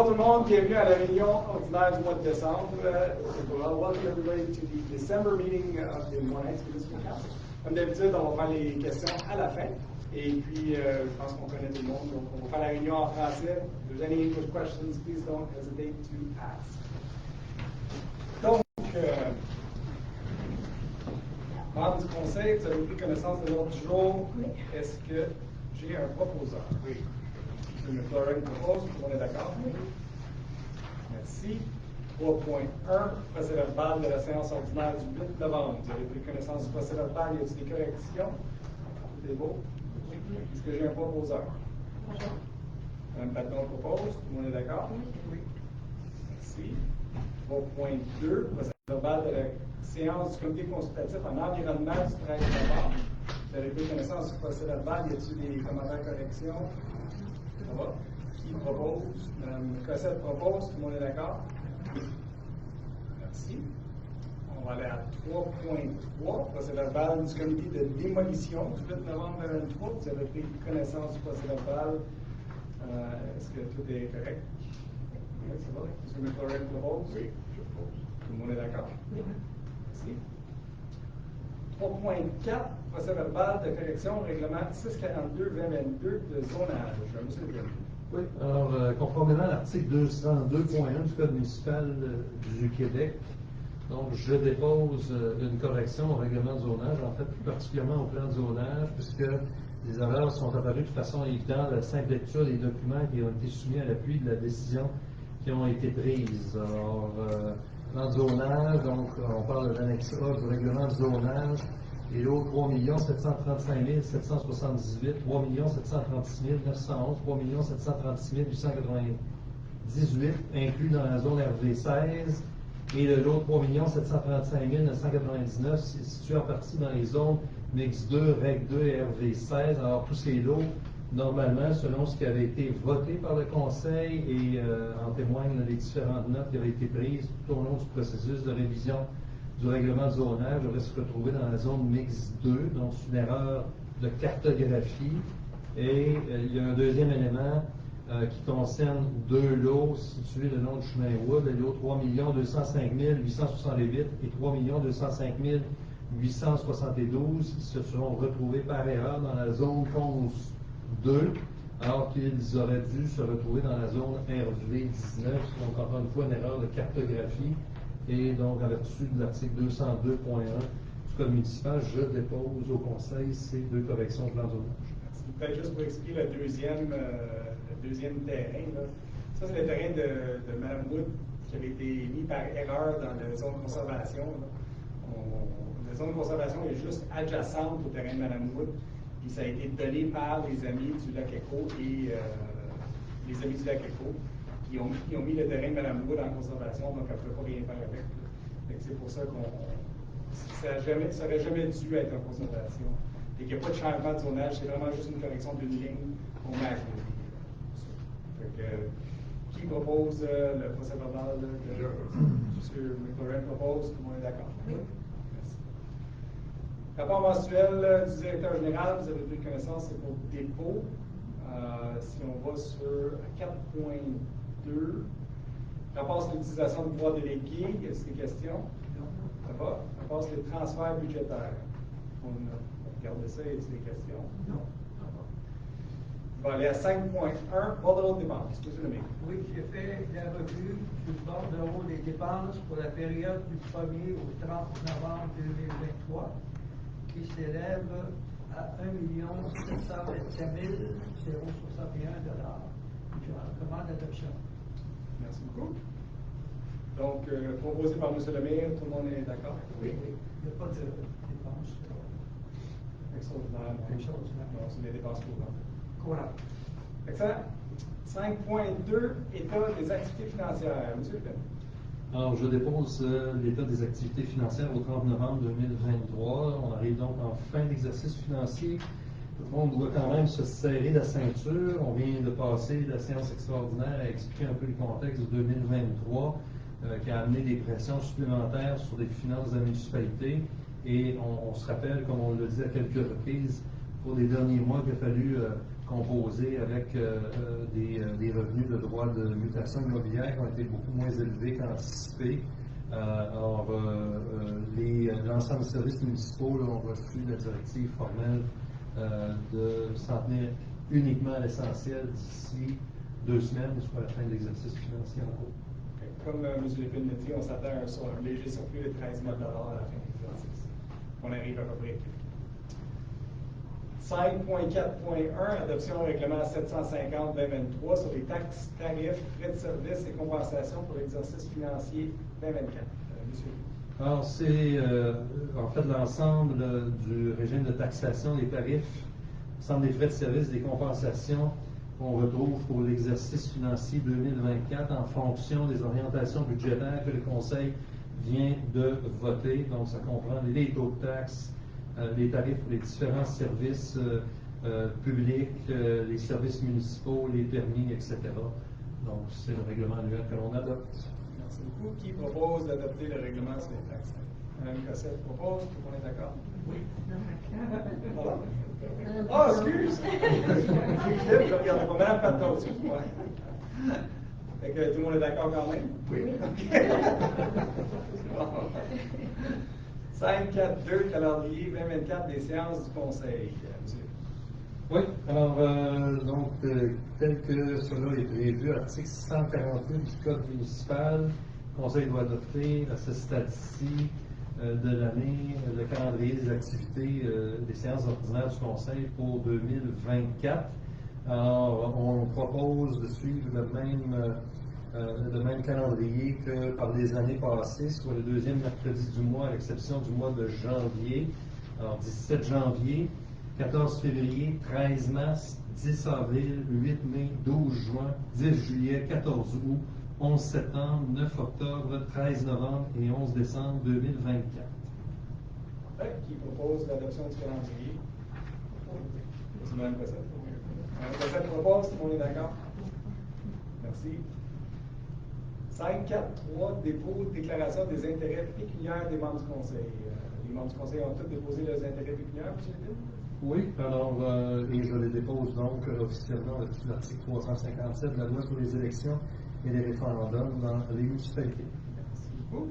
tout le monde, bienvenue à la réunion ordinaire du mois de décembre. Welcome everybody to the December meeting of the Montréal Municipal Council. Comme d'habitude, on va faire les questions à la fin. Et puis, je pense qu'on connaît tout le monde, donc on va faire la réunion en français. If there's any English questions, please don't hesitate to ask. Donc, membre du conseil, vous avez pris connaissance de l'ordre du jour. Oui. Est-ce que j'ai un proposeur? Oui. M. McLaurin propose, tout le monde est d'accord? Oui. Merci. 3.1, procès verbal de la séance ordinaire du 8 novembre. Vous avez pris connaissance du procès verbal, y a-t-il des corrections? Tout est beau? Oui. Est-ce que j'ai un proposeur? Bonjour. Mme Patton propose, tout le monde est d'accord? Oui. Merci. 3.2, procès verbal de la séance du comité consultatif en environnement du 13 novembre. Vous avez pris connaissance du procès verbal, y a-t-il des commentaires, corrections? Ça va? Qui propose? Mme Cossette propose, tout le monde est d'accord? Merci. On va aller à 3.3, procès verbal du comité de démolition du 8 novembre 2023. Vous avez pris connaissance du procès verbal. Est-ce que tout est correct? Oui, ça va? M. McLaurin propose? Oui, je propose. Tout le monde est d'accord? Oui. Merci. 3.4, procès verbal de correction au règlement 642-2022 de zonage. Monsieur le Président. Oui, alors, conformément à l'article 202.1 du Code municipal du Québec, donc je dépose une correction au règlement de zonage, en fait plus particulièrement au plan de zonage, puisque les erreurs sont apparues de façon évidente à la simple lecture des documents qui ont été soumis à l'appui de la décision qui ont été prises. Alors, plan de zonage, donc on parle de l'annexe A du règlement de zonage, et l'autre 3 735 778, 3 736 911, 3 736 898 inclus dans la zone RV16, et de l'autre 3 735 999 situés en partie dans les zones MIX 2, REC 2 et RV16. Alors tous ces lots, normalement, selon ce qui avait été voté par le Conseil, et en témoignent les différentes notes qui avaient été prises tout au long du processus de révision du règlement de zonage, devrait se retrouver dans la zone MIX 2, donc c'est une erreur de cartographie. Et il y a un deuxième élément qui concerne deux lots situés le long du chemin Wood, les lots 3 205 868 et 3 205 872 qui se seront retrouvés par erreur dans la zone 11-2, alors qu'ils auraient dû se retrouver dans la zone RV19, donc encore une fois une erreur de cartographie. Et donc, en vertu de l'article 202.1 du Code municipal, je dépose au Conseil ces deux corrections de plan de zonage. Merci. Peut-être juste pour expliquer le deuxième terrain. Là. Ça, c'est le terrain de Mme Wood qui avait été mis par erreur dans la zone de conservation. La zone de conservation est juste adjacente au terrain de Mme Wood. Puis ça a été donné par les amis du lac Écho et les amis du lac Écho. Ils ont mis le terrain de Mme Wood en conservation, donc elle ne peut pas rien faire avec. C'est pour ça ça n'aurait jamais dû être en conservation. Et qu'il n'y a pas de changement de zonage, c'est vraiment juste une correction d'une ligne qu'on met à côté. Qui propose le procès verbal? M. McLaurin propose, tout le monde est d'accord? Oui. Merci. Rapport mensuel du directeur général, vous avez pris connaissance, c'est pour dépôt. Si on va sur 4.2, rapport sur l'utilisation du pouvoir délégué, y a-t-il des questions? Non. Ça va? Rapport sur les transferts budgétaires. On a regardé ça, y a-t-il des questions? Non. On va aller à 5.1, bordereau de dépenses. Monsieur le maire. Oui, j'ai fait la revue du bordereau des dépenses pour la période du 1er au 30 novembre 2023, qui s'élève à 1 727 061 $. Je recommande l'adoption. Merci beaucoup. Donc, proposé par M. le maire, tout le monde est d'accord? Oui. Il n'y a pas de dépenses. Extraordinaire. Extraordinaire. Non, c'est des dépenses courantes. Courant. Excellent. 5.2, état des activités financières. Monsieur le maire. Alors, je dépose l'état des activités financières au 30 novembre 2023. On arrive donc en fin d'exercice financier. Tout le monde doit quand même se serrer la ceinture. On vient de passer la séance extraordinaire à expliquer un peu le contexte de 2023 qui a amené des pressions supplémentaires sur les finances de la municipalité. Et on se rappelle, comme on l'a dit à quelques reprises, pour les derniers mois, qu'il a fallu composé avec des revenus de droits de mutation immobilière qui ont été beaucoup moins élevés qu'anticipé. L'ensemble des services municipaux ont reçu la directive formelle de s'en tenir uniquement à l'essentiel d'ici 2 semaines, soit la fin de l'exercice financier en cours. Comme M. Lépine l'a dit, on s'attend sur un léger surplus de 13 000 à la fin de l'exercice. On arrive à peu près. 5.4.1, adoption règlement 750-2023 sur les taxes, tarifs, frais de services et compensations pour l'exercice financier 2024. Monsieur. Alors, c'est en fait l'ensemble du régime de taxation des tarifs, l'ensemble des frais de services, des compensations qu'on retrouve pour l'exercice financier 2024 en fonction des orientations budgétaires que le Conseil vient de voter. Donc, ça comprend les taux de taxes, les tarifs pour les différents services publics, les services municipaux, les permis, etc. Donc, c'est le règlement annuel que l'on adopte. Merci beaucoup. Qui propose d'adopter le règlement sur les taxes? Mme Cossette propose. Tout le monde est d'accord? Oui. Pardon? Ah, excuse! Je regarde pas. Mme Patton, excuse-moi. Fait que tout le monde est d'accord quand même? Oui. 5.4.2, calendrier 2024 des séances du Conseil. Monsieur. Oui, alors, tel que cela est prévu, article 648 du Code municipal, le Conseil doit adopter à ce stade-ci de l'année le calendrier des activités des séances ordinaires du Conseil pour 2024. Alors, on propose de suivre le même calendrier que par les années passées, soit le 2e mercredi du mois, à l'exception du mois de janvier. Alors, 17 janvier, 14 février, 13 mars, 10 avril, 8 mai, 12 juin, 10 juillet, 14 août, 11 septembre, 9 octobre, 13 novembre et 11 décembre 2024. Qui propose l'adoption du calendrier? C'est Mme Cossette. Mme Cossette propose, tout le monde est d'accord? Merci. 5.4.3, dépôt de déclaration des intérêts pécuniaires des membres du Conseil. Les membres du Conseil ont tous déposé leurs intérêts pécuniaires, M. Lépine? Oui, alors, et je les dépose donc officiellement depuis l'article 357 de la loi sur les élections et les référendums dans les municipalités. Merci beaucoup.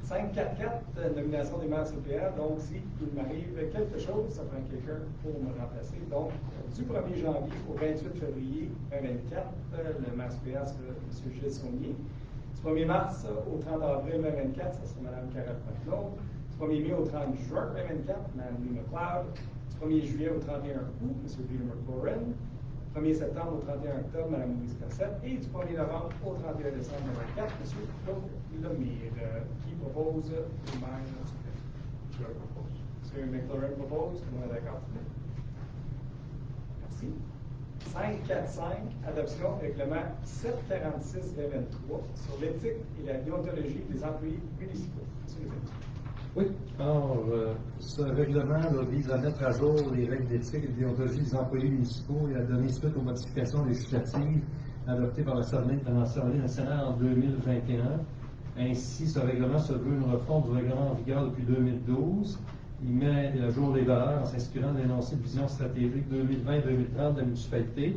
5.4.4, nomination des maires CPR. Donc, si il m'arrive quelque chose, ça prend quelqu'un pour me remplacer. Donc, du 1er janvier au 28 février 2024, le maire CPR sera M. Gilles Saunier. Du 1er mars au 30 avril 2024, ça sera Mme Carole Macleod. Du 1er mai au 30 juin 2024, Mme Lee McLeod. Du 1er juillet au 31 août, M. Peter McLaurin. Du 1er septembre au 31 octobre, Mme Louise Cossette. Et du 1er novembre au 31 décembre 2024, M. Claude Lemire, qui propose le maire suppléant. Je le propose. M. McLaurin propose, tout le monde est d'accord? Merci. 5.4.5, adoption règlement 746-2023 sur l'éthique et la déontologie des employés municipaux. M. Lépine. Oui, alors, ce règlement vise à mettre à jour les règles d'éthique et de déontologie des employés municipaux et à donner suite aux modifications législatives adoptées par l'Assemblée nationale en 2021. Ainsi, ce règlement se veut une refonte du règlement en vigueur depuis 2012. Il met à jour les valeurs en s'inspirant de l'énoncé de vision stratégique 2020-2030 de la municipalité.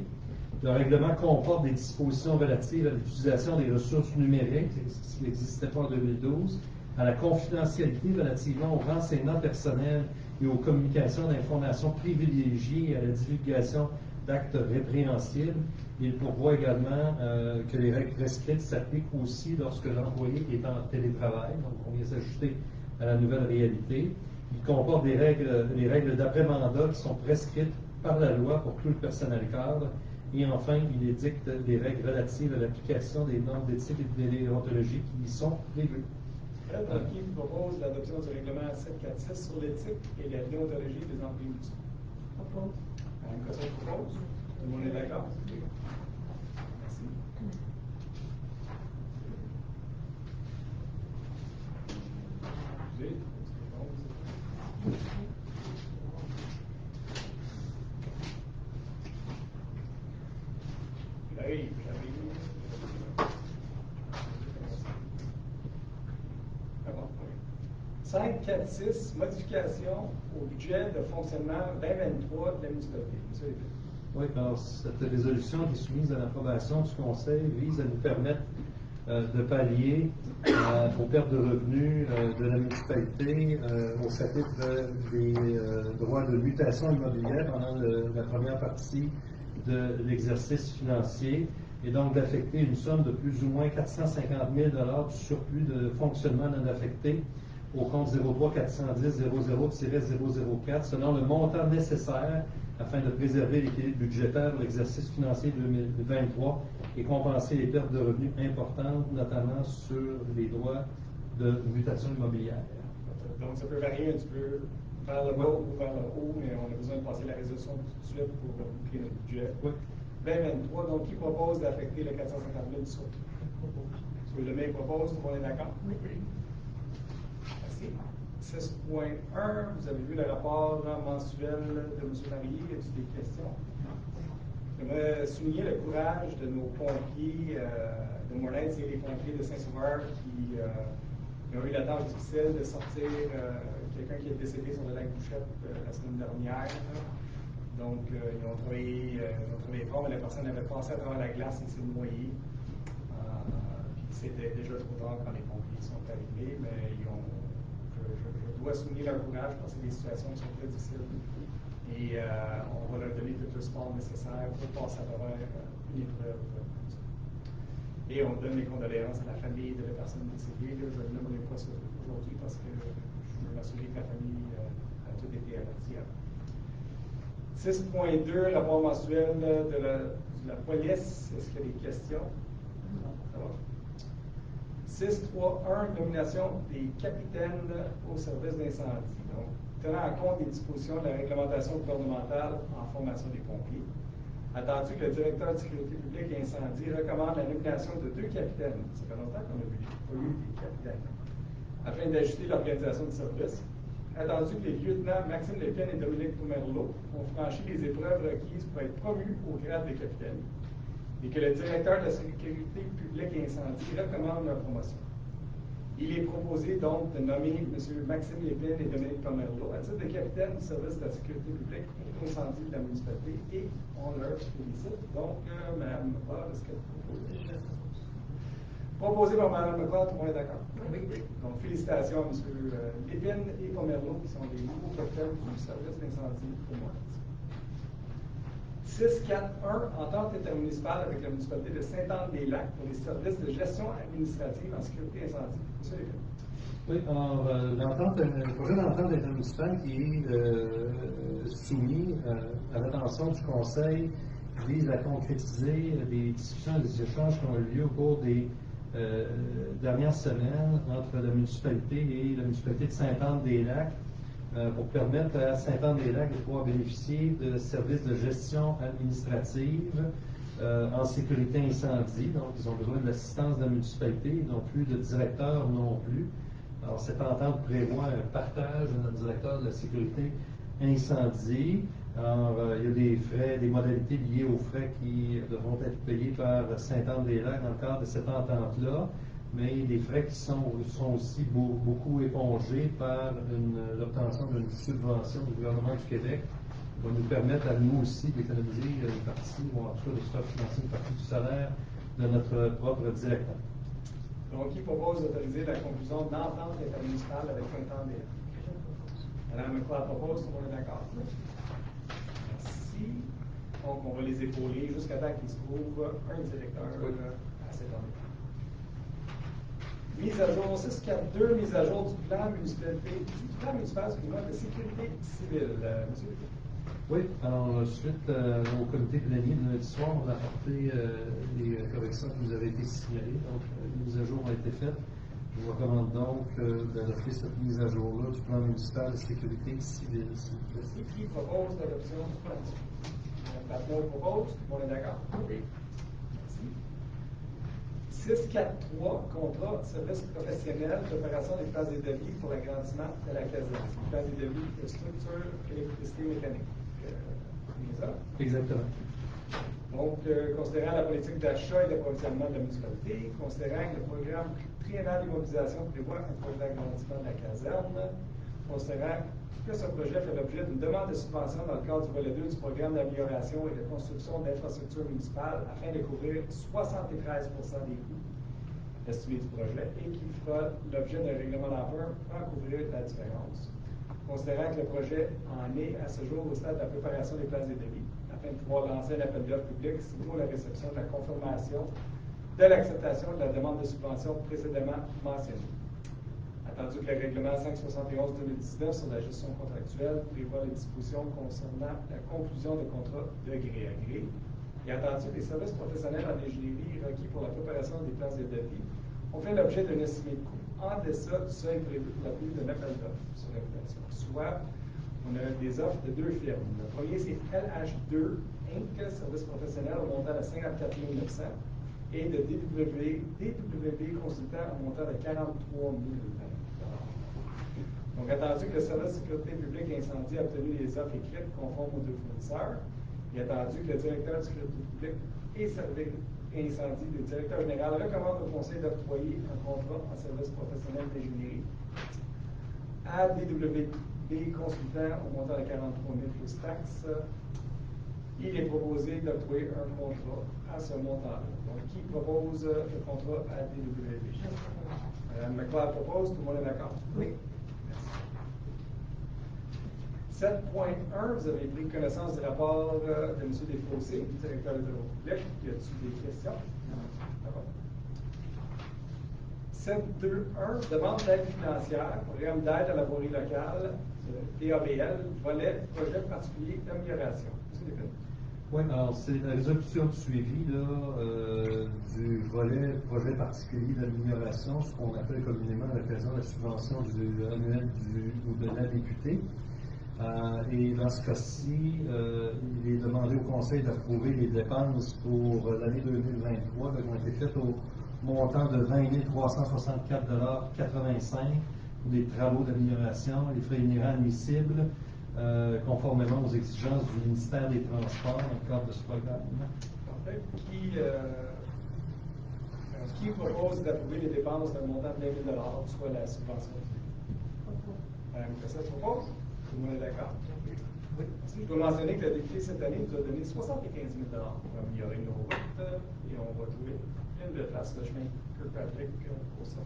Le règlement comporte des dispositions relatives à l'utilisation des ressources numériques, ce qui n'existait pas en 2012, à la confidentialité relativement aux renseignements personnels et aux communications d'informations privilégiées et à la divulgation d'actes répréhensibles. Il pourvoit également que les règles prescrites s'appliquent aussi lorsque l'employé est en télétravail, donc on vient s'ajuster à la nouvelle réalité. Il comporte les règles d'après-mandat qui sont prescrites par la loi pour tout le personnel cadre. Et enfin, il édicte des règles relatives à l'application des normes d'éthique et de déontologie qui y sont prévues. Qui propose l'adoption du règlement 746 sur l'éthique et la déontologie des employés municipaux? Propose. Mme Cossette propose. Tout le monde est d'accord? Merci. J'arrive. 5.4.6, modification au budget de fonctionnement 2023 de la municipalité. M. Lépine. Oui, alors cette résolution qui est soumise à l'approbation du Conseil vise à nous permettre de pallier aux pertes de revenus de la municipalité au chapitre des droits de mutation immobilière pendant la première partie de l'exercice financier, et donc d'affecter une somme de plus ou moins 450 000 $ du surplus de fonctionnement non affecté au compte 03-410-00-004 selon le montant nécessaire afin de préserver l'équilibre budgétaire de l'exercice financier 2023 et compenser les pertes de revenus importantes, notamment sur les droits de mutation immobilière. Donc, ça peut varier un petit peu vers le bas ou vers le haut, mais on a besoin de passer la résolution tout de suite pour boucler notre budget. Oui. 2023, donc, qui propose d'affecter les 450 000 du surplus? Le maire propose, tout le monde est d'accord? Oui. Merci. 6.1, vous avez vu le rapport mensuel de M. Marié. Y a-t-il des questions? J'aimerais souligner le courage de nos pompiers de Morlaix et les pompiers de Saint-Sauveur qui ont eu la tâche difficile de sortir quelqu'un qui est décédé sur le lac Bouchette la semaine dernière. Donc, ils ont travaillé fort, mais la personne avait passé à travers la glace et s'est noyée. Puis c'était déjà trop tard quand les pompiers sont arrivés, mais je dois souligner leur courage parce que c'est des situations qui sont très difficiles. Et on va leur donner tout le support nécessaire pour passer à travers une épreuve. Et on donne les condoléances à la famille de la personne décédée. Là, je ne nommerai pas ça aujourd'hui parce que je veux m'assurer que la famille a tout été avertie avant. 6.2, rapport mensuel de la police. Est-ce qu'il y a des questions? Non. Ça va? 6.3.1, nomination des capitaines au service d'incendie. Donc, tenant compte des dispositions de la réglementation gouvernementale en formation des pompiers, attendu que le directeur de sécurité publique et incendie recommande la nomination de 2 capitaines, ça fait longtemps qu'on n'a pas eu des capitaines, afin d'ajuster l'organisation du service, attendu que les lieutenants Maxime Lépine et Dominique Pomerleau ont franchi les épreuves requises pour être promus au grade de capitaine, et que le directeur de la sécurité publique et incendie recommande leur promotion. Il est proposé donc de nommer M. Maxime Lépine et Dominique Pomerleau à titre de capitaine du service de la sécurité publique et incendie de la municipalité, et on leur félicite. Donc, Mme McLeod, est-ce qu'elle propose? Proposé par Mme McLeod, tout le monde est d'accord? Oui. Donc, félicitations à M. Lépine et Pomerleau, qui sont les nouveaux capitaines du service d'incendie pour moi. 6.4.1, entente intermunicipale avec la municipalité de Sainte-Anne-des-Lacs pour les services de gestion administrative en sécurité incendie. Monsieur Lépine. Oui, alors, le projet d'entente intermunicipale qui est soumis à l'attention du Conseil vise à concrétiser des discussions et des échanges qui ont eu lieu au cours des dernières semaines entre la municipalité et la municipalité de Sainte-Anne-des-Lacs pour permettre à Sainte-Anne-des-Lacs de pouvoir bénéficier de services de gestion administrative en sécurité incendie. Donc, ils ont besoin de l'assistance de la municipalité, ils n'ont plus de directeur non plus. Alors, cette entente prévoit un partage de notre directeur de la sécurité incendie. Alors, il y a des frais, des modalités liées aux frais qui devront être payés par Sainte-Anne-des-Lacs dans le cadre de cette entente-là, mais des frais qui sont aussi beaucoup épongés par l'obtention d'une subvention du gouvernement du Québec qui va nous permettre à nous aussi d'économiser une partie, ou en tout cas de se faire financer une partie du salaire de notre propre directeur. Donc, qui propose d'autoriser la conclusion d'entente intermunicipale avec Sainte-Anne-des-Lacs? Mme McLeod propose, tout le monde est d'accord? Merci. Donc, on va les épauler jusqu'à temps qu'il se trouve un directeur à cette année. Mise à jour 6.4.2, mise à jour du plan municipal, de sécurité civile. Monsieur Lépine. Oui, alors suite au comité plénier de lundi soir, on a apporté les corrections qui nous avaient été signalées. Donc, les mises à jour ont été faites. Je vous recommande donc d'adopter cette mise à jour-là du plan municipal de sécurité civile. Merci. Qui propose l'adoption du plan municipal? Mme Patnaud propose. Tout le monde est d'accord? Oui. Merci. 6.4.3, contrat service professionnel d'opération des places et devis pour l'agrandissement de la caserne. Places et devis de structure, électricité, mécanique. C'est ça? Exactement. Donc, considérant la politique d'achat et d'approvisionnement de la municipalité, considérant que le programme triennal d'immobilisation prévoit un projet d'agrandissement de la caserne, considérant que ce projet fait l'objet d'une demande de subvention dans le cadre du volet 2 du programme d'amélioration et de construction d'infrastructures municipales afin de couvrir 73 des coûts estimés du projet et qui fera l'objet d'un règlement d'emprunt pour en couvrir la différence. Considérant que le projet en est à ce jour au stade de la préparation des plans et devis, afin de pouvoir lancer un appel d'offres public sitôt la réception de la confirmation de l'acceptation de la demande de subvention précédemment mentionnée. Attendu que le règlement 571-2019 sur la gestion contractuelle prévoit les dispositions concernant la conclusion de contrats de gré à gré, et attendu que les services professionnels en ingénierie requis pour la préparation des plans et devis ont fait l'objet d'un estimé de coût en deçà du seuil prévu pour la tenue d'un appel d'offres sur l'invitation. Soit, on a des offres de deux firmes. Le premier, c'est LH2 Inc., service professionnel au montant de 54 900 et de DWB Consultant au montant de 43 000 $. Donc, attendu que le service de sécurité publique incendie a obtenu les offres écrites conformes aux deux fournisseurs, et attendu que le directeur de sécurité publique et service incendie, le directeur général recommande au conseil d'octroyer un contrat en service professionnel d'ingénierie à DWB Consultant au montant de 43 000 plus taxes. Il est proposé d'octroyer un contrat à ce montant-là. Donc, qui propose le contrat à DWB? Mme McLeod propose, tout le monde est d'accord? Oui. 7.1, vous avez pris connaissance du rapport de M. Desfossés, directeur des travaux publics. Y a-t-il des questions? D'accord. 7.2.1, demande d'aide financière, programme d'aide à la voirie locale, PABL, volet projet particulier d'amélioration. Oui, alors c'est la résolution de suivi du volet projet particulier d'amélioration, ce qu'on appelle communément à l'occasion de la subvention annuelle ou de l'ADQT. Et dans ce cas-ci, il est demandé au Conseil d'approuver les dépenses pour l'année 2023 qui ont été faites au montant de 20 364,85 $ pour des travaux d'amélioration, les frais inhérents admissibles, conformément aux exigences du ministère des Transports dans le cadre de ce programme. Parfait. Qui propose d'approuver les dépenses d'un montant de 20 000 $, soit la subvention? Mme Cossette propose? Tout le monde est d'accord? Oui. Je dois mentionner que la DQT cette année nous a donné 75 000 $ pour améliorer nos routes et on va jouer une de place le chemin Kirkpatrick pour ça.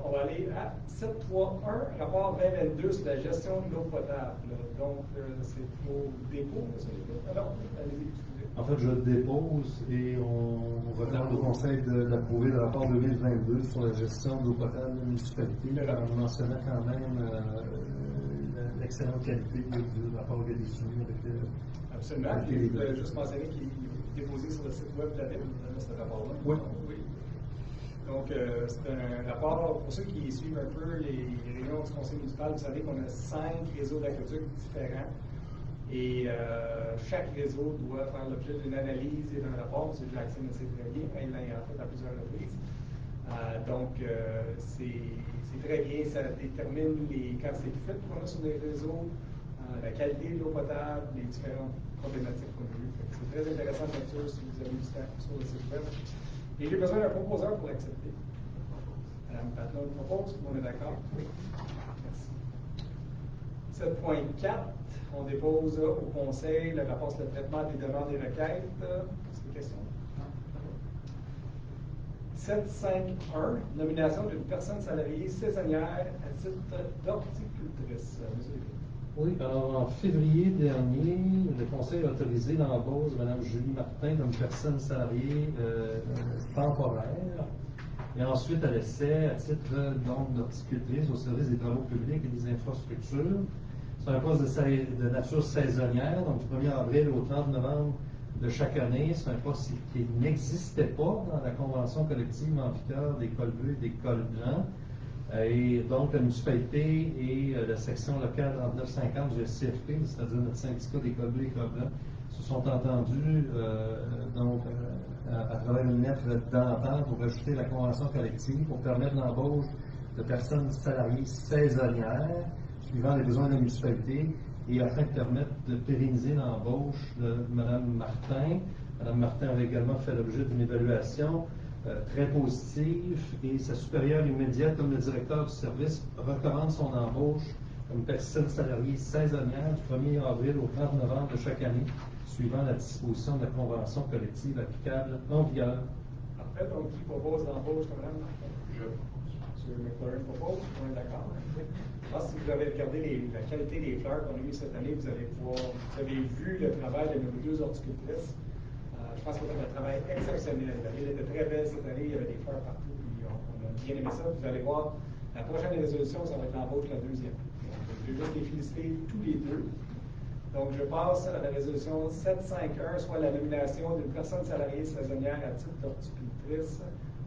On va aller à 7.3.1, rapport 2022 sur la gestion de l'eau potable. Donc, c'est au dépôt, monsieur le dépôt. Alors, allez-y, excusez. En fait, je le dépose et on recommande au Conseil d'approuver le rapport 2022 sur la gestion de l'eau potable de la municipalité, en mentionnant quand même l'excellente qualité du rapport qui a été soumis avec Absolument. Je voulais juste mentionner qu'il est déposé sur le site web de la ville, ce rapport-là. Oui. Donc, c'est un rapport, pour ceux qui suivent un peu les réunions du conseil municipal, vous savez qu'on a 5 réseaux d'aqueducs différents et chaque réseau doit faire l'objet d'une analyse et d'un rapport. M. Jackson le sait très bien, il l'a fait à plusieurs reprises. Donc, c'est très bien, ça détermine les quantités de fuite qu'on a sur les réseaux, la qualité de l'eau potable, les différentes problématiques qu'on a eues. C'est très intéressant de lecture si vous avez du temps sur le site web. Et j'ai besoin d'un proposeur pour l'accepter. Mme Patlon le propose, on est d'accord? Oui. Merci. 7.4, on dépose au Conseil le rapport sur le traitement des demandes et requêtes. Est-ce qu'il y a des questions? 7.5.1, nomination d'une personne salariée saisonnière à titre d'horticultrice. Oui, alors en février dernier, le Conseil a autorisé l'embauche de Mme Julie Martin comme personne salariée temporaire et ensuite à l'essai à titre d'horticultrice au service des travaux publics et des infrastructures. C'est un poste de nature saisonnière, donc du 1er avril au 30 novembre de chaque année. C'est un poste qui n'existait pas dans la convention collective en vigueur des cols bleus et des cols blancs. Et donc, la municipalité et la section locale 3950 du SCFP, c'est-à-dire notre syndicat des cols bleus et cols blancs, se sont entendus à travers une lettre d'entente pour ajouter la convention collective pour permettre l'embauche de personnes salariées saisonnières suivant les besoins de la municipalité et afin de permettre de pérenniser l'embauche de Mme Martin. Mme Martin avait également fait l'objet d'une évaluation très positive et sa supérieure immédiate, comme le directeur du service, recommande son embauche comme personne salariée saisonnière du 1er avril au 30 novembre de chaque année, suivant la disposition de la convention collective applicable en vigueur. Parfait. Donc, qui propose l'embauche de Mme Martin? Je propose. M. McLaurin propose. On est d'accord? Je pense que si vous avez regardé la qualité des fleurs qu'on a eues cette année, vous avez vu le travail de nos deux horticultrices. Je pense qu'on a fait un travail exceptionnel. La ville était très belle cette année, il y avait des fleurs partout, puis on a bien aimé ça. Vous allez voir, la prochaine résolution, ça va être l'embauche la deuxième. Donc, je vais juste les féliciter tous les deux. Donc, je passe à la résolution 751, soit la nomination d'une personne salariée saisonnière à titre d'horticultrice,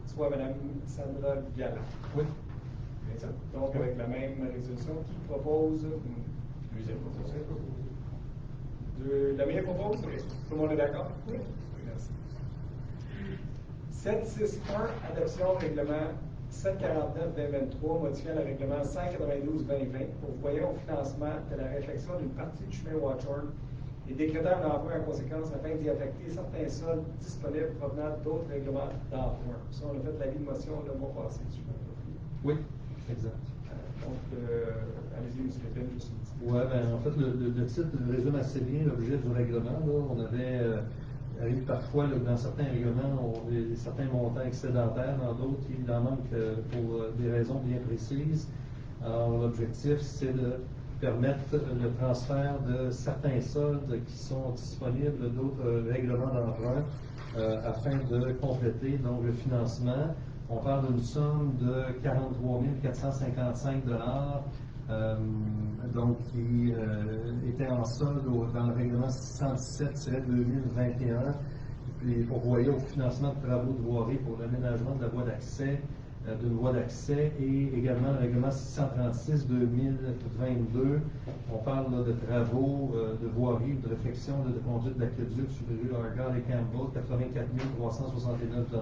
soit Mme Sandra Galland. Oui. Bien ça. Donc, avec la même résolution, qui propose deuxième résolution? Damien propose? Tout le monde est d'accord? Oui. Merci. 761, adoption règlement 749-2023, modifiant le règlement 192-2020 pour voyer au financement de la réfection d'une partie du chemin Watchorn et décrétant un emprunt en conséquence afin d'y affecter certains sols disponibles provenant d'autres règlements d'emprunt. Ça, on a fait l'avis de motion le mois passé. Oui, exact. Donc, allez-y, M. Lépine, juste une petite. Oui, en fait, le titre résume assez bien l'objet du règlement. Là. On avait arrive parfois, là, dans certains règlements, certains montants excédentaires, dans d'autres, il en manque pour des raisons bien précises. Alors, l'objectif, c'est de permettre le transfert de certains soldes qui sont disponibles d'autres règlements d'emprunt afin de compléter donc, le financement. On parle d'une somme de 43 455 donc qui était en solde dans le règlement 617-2021, puis pour voyer au financement de travaux de voirie pour l'aménagement de la voie d'accès, d'une voie d'accès, et également le règlement 636-2022. On parle là, de travaux de voirie, de réfection de conduite d'aqueduc sur les rues Argyle et Campbell, 84 369 $.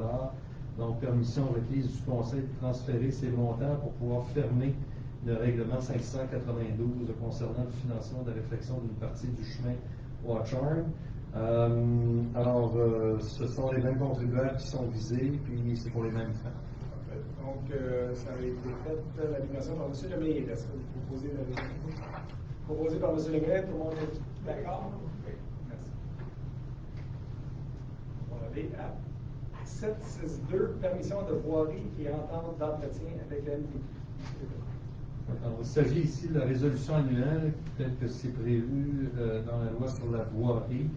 Donc, permission requise du Conseil de transférer ces montants pour pouvoir fermer le règlement 592 concernant le financement de la réfection d'une partie du chemin Watchorn. Alors, ce sont les mêmes contribuables qui sont visés, puis c'est pour les mêmes fins. Donc, ça a été fait l'animation par M. Lemay. Est-ce que vous proposez la résolution? Proposé par M. Lemay, tout le monde est d'accord? Oui. Merci. On va aller à 762, permission de voirie et entente d'entretien avec la MDQ. Alors, il s'agit ici de la résolution annuelle, tel que c'est prévu dans la loi sur la voirie.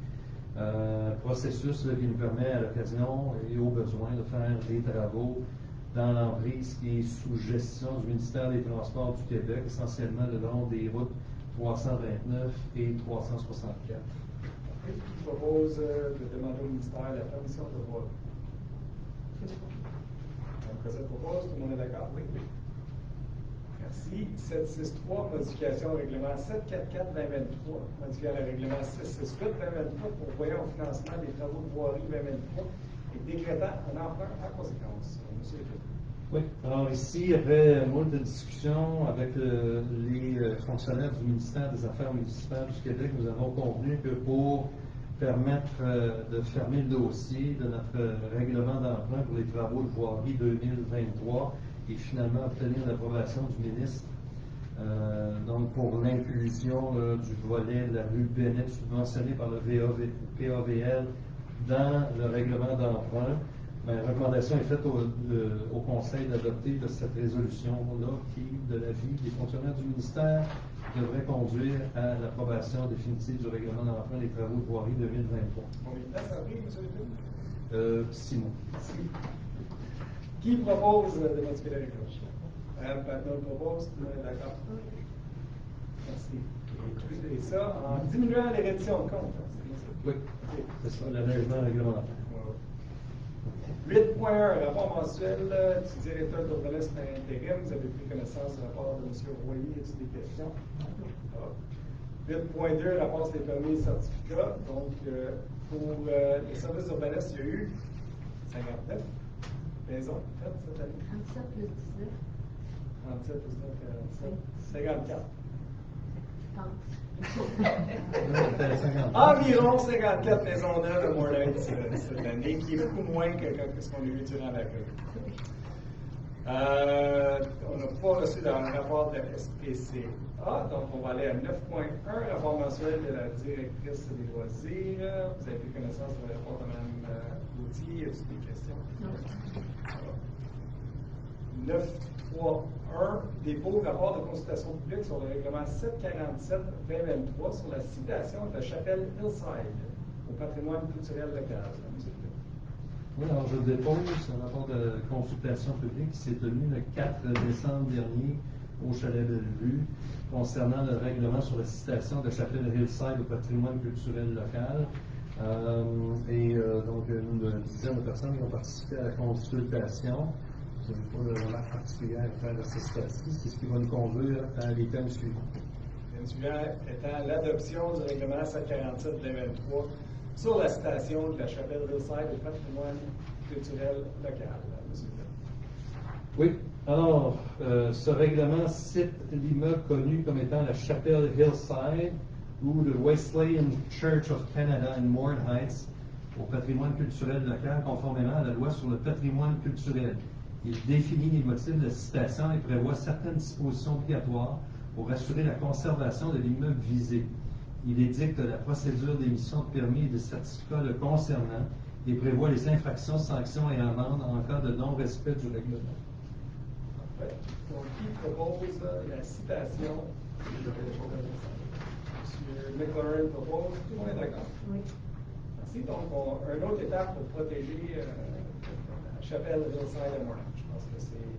Processus là, qui nous permet à l'occasion et au besoin de faire des travaux dans l'emprise qui est sous gestion du ministère des Transports du Québec, essentiellement le long des routes 329 et 364. Je propose de demander au ministère la permission de voirie. Donc, ça propose, tout le monde est d'accord? Oui. Merci. 763, modification au règlement 744-2023, modifiant le règlement 668-2023 pour voyer au financement des travaux de voirie 2023 et décrétant un emprunt en conséquence. Monsieur le Président. Oui. Alors ici, après moult de discussions avec les fonctionnaires du ministère des Affaires municipales du Québec, nous avons convenu que pour permettre de fermer le dossier de notre règlement d'emprunt pour les travaux de voirie 2023 et finalement obtenir l'approbation du ministre, donc pour l'inclusion du volet de la rue Bennett subventionné par le PAVL dans le règlement d'emprunt. Ma recommandation est faite au Conseil d'adopter cette résolution-là qui, de l'avis des fonctionnaires du ministère, devrait conduire à l'approbation définitive du règlement d'emprunt des travaux de voirie 2023. Combien de temps ça a pris, M. Lépine? 6 mois. Qui propose de modifier la règle? Mme Patnaud propose, tout le monde est d'accord? Merci. Et ça, en diminuant les redditions de compte. Oui, c'est ça, l'allègement réglementaire. 8.1, rapport mensuel du directeur d'urbanisme par intérim. Vous avez pris connaissance du rapport de M. Royer. Y a-t-il des questions? 8.2, rapport sur les permis et certificats. Donc, pour les services d'urbanisme, il y a eu 59 maisons faites cette année. 37 plus 19. 37 plus 9, 47. 54. Environ 54 maisons neuves à Moorhead cette année, qui est beaucoup moins que ce qu'on a eu durant la COVID. On n'a pas reçu dans le rapport de la SPCA, donc on va aller à 9.1, rapport mensuel de la directrice des loisirs. Vous avez pris connaissance du rapport de Mme Gauthier. Y a-t-il des questions? Non. 9.3.1, dépôt rapport de consultation publique sur le règlement 747-2023 sur la citation de la chapelle Hillside au patrimoine culturel local. Oui, alors je dépose un rapport de consultation publique qui s'est tenu le 4 décembre dernier au Chalet Bellevue concernant le règlement sur la citation de la chapelle Hillside au patrimoine culturel local. Donc, une dizaine de personnes qui ont participé à la consultation. Je n'ai pas de remarque particulière à faire à ce stade-ci, c'est ce qui va nous conduire à les thèmes suivants. Le thème suivant étant l'adoption du règlement 747-2023 sur la citation de la chapelle Hillside au patrimoine culturel local. Monsieur le Oui, alors, ce règlement cite l'immeuble connu comme étant la chapelle Hillside ou le Wesleyan Church of Canada in Moorhead Heights au patrimoine culturel local conformément à la loi sur le patrimoine culturel. Il définit les motifs de la citation et prévoit certaines dispositions obligatoires pour assurer la conservation de l'immeuble visé. Il édicte la procédure d'émission de permis et de certificats le concernant et prévoit les infractions, sanctions et amendes en cas de non-respect du règlement. Parfait. Donc, qui propose la citation? M. McLaurin propose. Tout le monde est d'accord? Oui. Merci. Donc, une autre étape pour protéger la chapelle Hillside à Moorhead. Je pense que c'est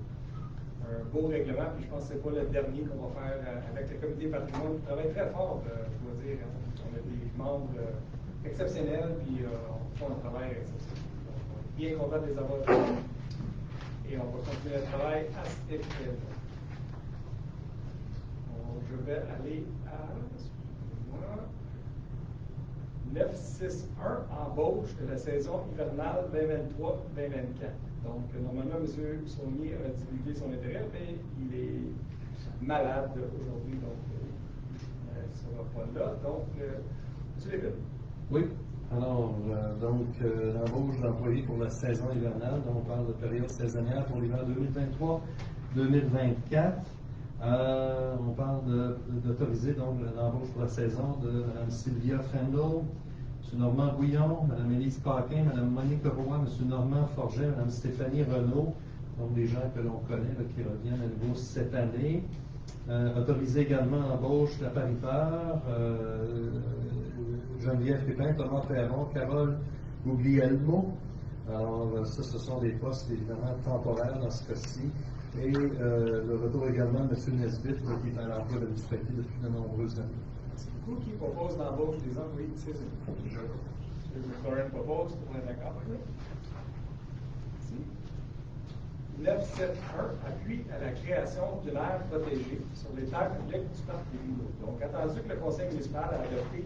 un beau règlement, puis je pense que ce n'est pas le dernier qu'on va faire avec le comité patrimoine qui travaille très fort, je dois dire. On a des membres exceptionnels, puis on fait un travail exceptionnel. Donc, on est bien content de les avoir et on va continuer le travail à cet effet. Je vais aller à 961, embauche de la saison hivernale 2023-2024. Donc, normalement, M. Saunier a divulgué son intérêt, mais il est malade aujourd'hui, donc il ne sera pas là. Donc, M. Lévin. Oui. Alors, l'embauche d'employés pour la saison hivernale, donc on parle de période saisonnière pour l'hiver 2023-2024. On parle d'autoriser donc l'embauche pour la saison de Mme Sylvia Fendel, M. Normand Bouillon, Mme Élise Paquin, Mme Monique Roy, M. Normand Forget, Mme Stéphanie Renaud, donc des gens que l'on connaît qui reviennent à nouveau cette année. Autoriser également l'embauche de la pariteur, Geneviève Pépin, Thomas Perron, Carole Guglielmo. Alors, ça, ce sont des postes évidemment temporaires dans ce cas-ci. Et le retour également de M. Nesbitt, qui est à l'emploi de la municipalité depuis de nombreuses années. Merci beaucoup. Qui propose l'embauche des employés de saison? M. McLaurin propose, tout le monde est d'accord avec ça? Merci. 971, appui à la création d'une aire protégée sur les terres publiques du parc des Bouleaux. Donc, attendu que le conseil municipal a adopté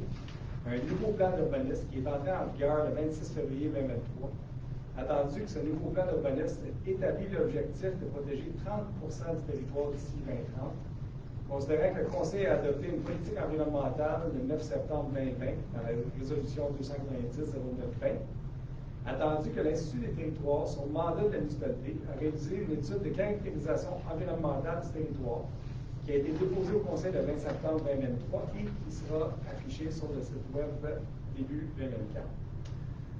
un nouveau plan d'urbanisme qui est entré en vigueur le 26 février 2023, attendu que ce nouveau plan d'urbanisme établit l'objectif de protéger 30 du territoire d'ici 2030, considérant que le Conseil a adopté une politique environnementale le 9 septembre 2020 dans la résolution 290-0920, attendu que l'Institut des territoires, sur mandat de la municipalité, a réalisé une étude de caractérisation environnementale du territoire qui a été déposée au Conseil le 20 septembre 2023 et qui sera affichée sur le site web début 2024.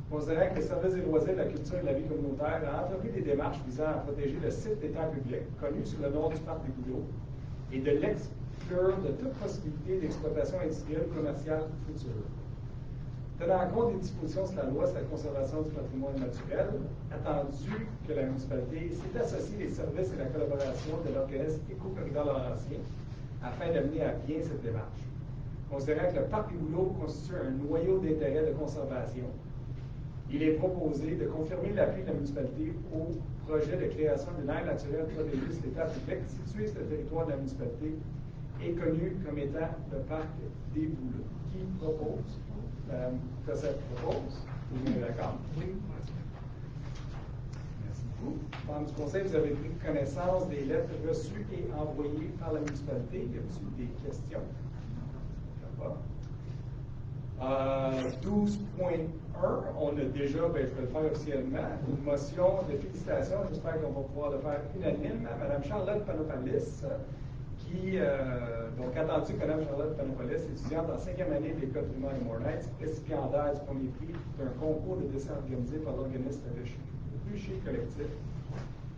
Considérant que le service des loisirs, de la culture et de la vie communautaire a entrepris des démarches visant à protéger le site des terres publiques, connu sous le nom du Parc des Bouleaux, et de l'exclure de toute possibilité d'exploitation industrielle ou commerciale future. Tenant compte des dispositions de la loi sur la conservation du patrimoine naturel, attendu que la municipalité s'est associée les services et la collaboration de l'organisme Éco-Corridor Laurentien afin de mener à bien cette démarche. Considérant que le Parc des Bouleaux constitue un noyau d'intérêt de conservation, il est proposé de confirmer l'appui de la municipalité au projet de création d'une aire naturelle protégée sur les terres publiques situées sur le territoire de la municipalité et connu comme étant le Parc des Bouleaux. Qui propose? Mme Cossette propose. Vous êtes d'accord? Oui. Merci beaucoup. Membres du Conseil, vous avez pris connaissance des lettres reçues et envoyées par la municipalité. Y a-t-il des questions? 12.1, on a déjà, je vais le faire officiellement, une motion de félicitations, j'espère qu'on va pouvoir le faire unanime, à Mme Charlotte Panopalis, qui, donc attendu que Mme Charlotte Panopalis, étudiante en 5e année de l'École primaire de Mornay, récipiendaire du premier prix d'un concours de dessin organisé par l'organisme Le Bûcher Collectif.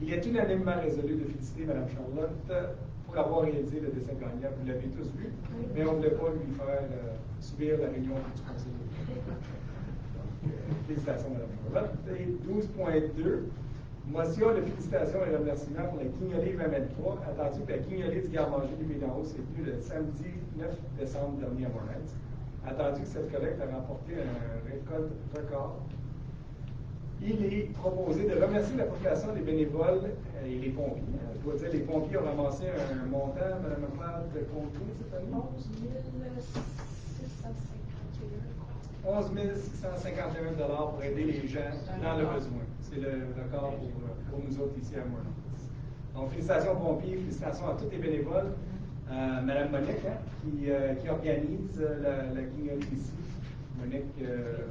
Il est unanimement résolu de féliciter Mme Charlotte pour avoir réalisé le dessin gagnant. Vous l'avez tous vu, mais on ne voulait pas lui faire subir la réunion du conseil. Donc, félicitations, Mme Charlotte. Et 12.2, motion de félicitations et remerciements pour la Guignolée 2023, attendu que la Guignolée du garde-manger du Pays d'en haut s'est tenue le samedi 9 décembre dernier à Mornay. Attendu que cette collecte a remporté un récolte record. Il est proposé de remercier la population des bénévoles et les pompiers. Je dois dire, les pompiers ont ramassé un montant, Mme McLeod, de combien cette année? 11 651 $ pour aider les gens dans le besoin. C'est le record pour nous autres ici à Mornay. Donc, félicitations aux pompiers, félicitations à tous les bénévoles. Mme Monique, qui organise la guignolée ici. Monique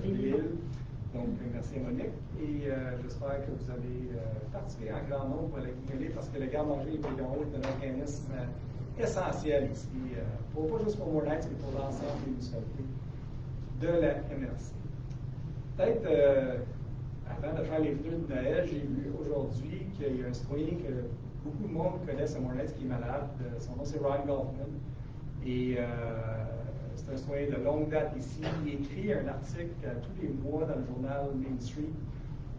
Lille. Donc, merci à Monique. Et j'espère que vous allez participer en grand nombre à la guignolée parce que le garde-manger des Pays d'en haut est un organisme essentiel ici, pas juste pour Mornay, mais pour l'ensemble des municipalités de la MRC. Peut-être, avant de faire les vœux de Noël, j'ai vu aujourd'hui qu'il y a un citoyen que beaucoup de monde connaissent à Mornay qui est malade. Son nom, c'est Ron Golfman. Et c'est un citoyen de longue date ici. Il écrit un article tous les mois dans le journal Main Street.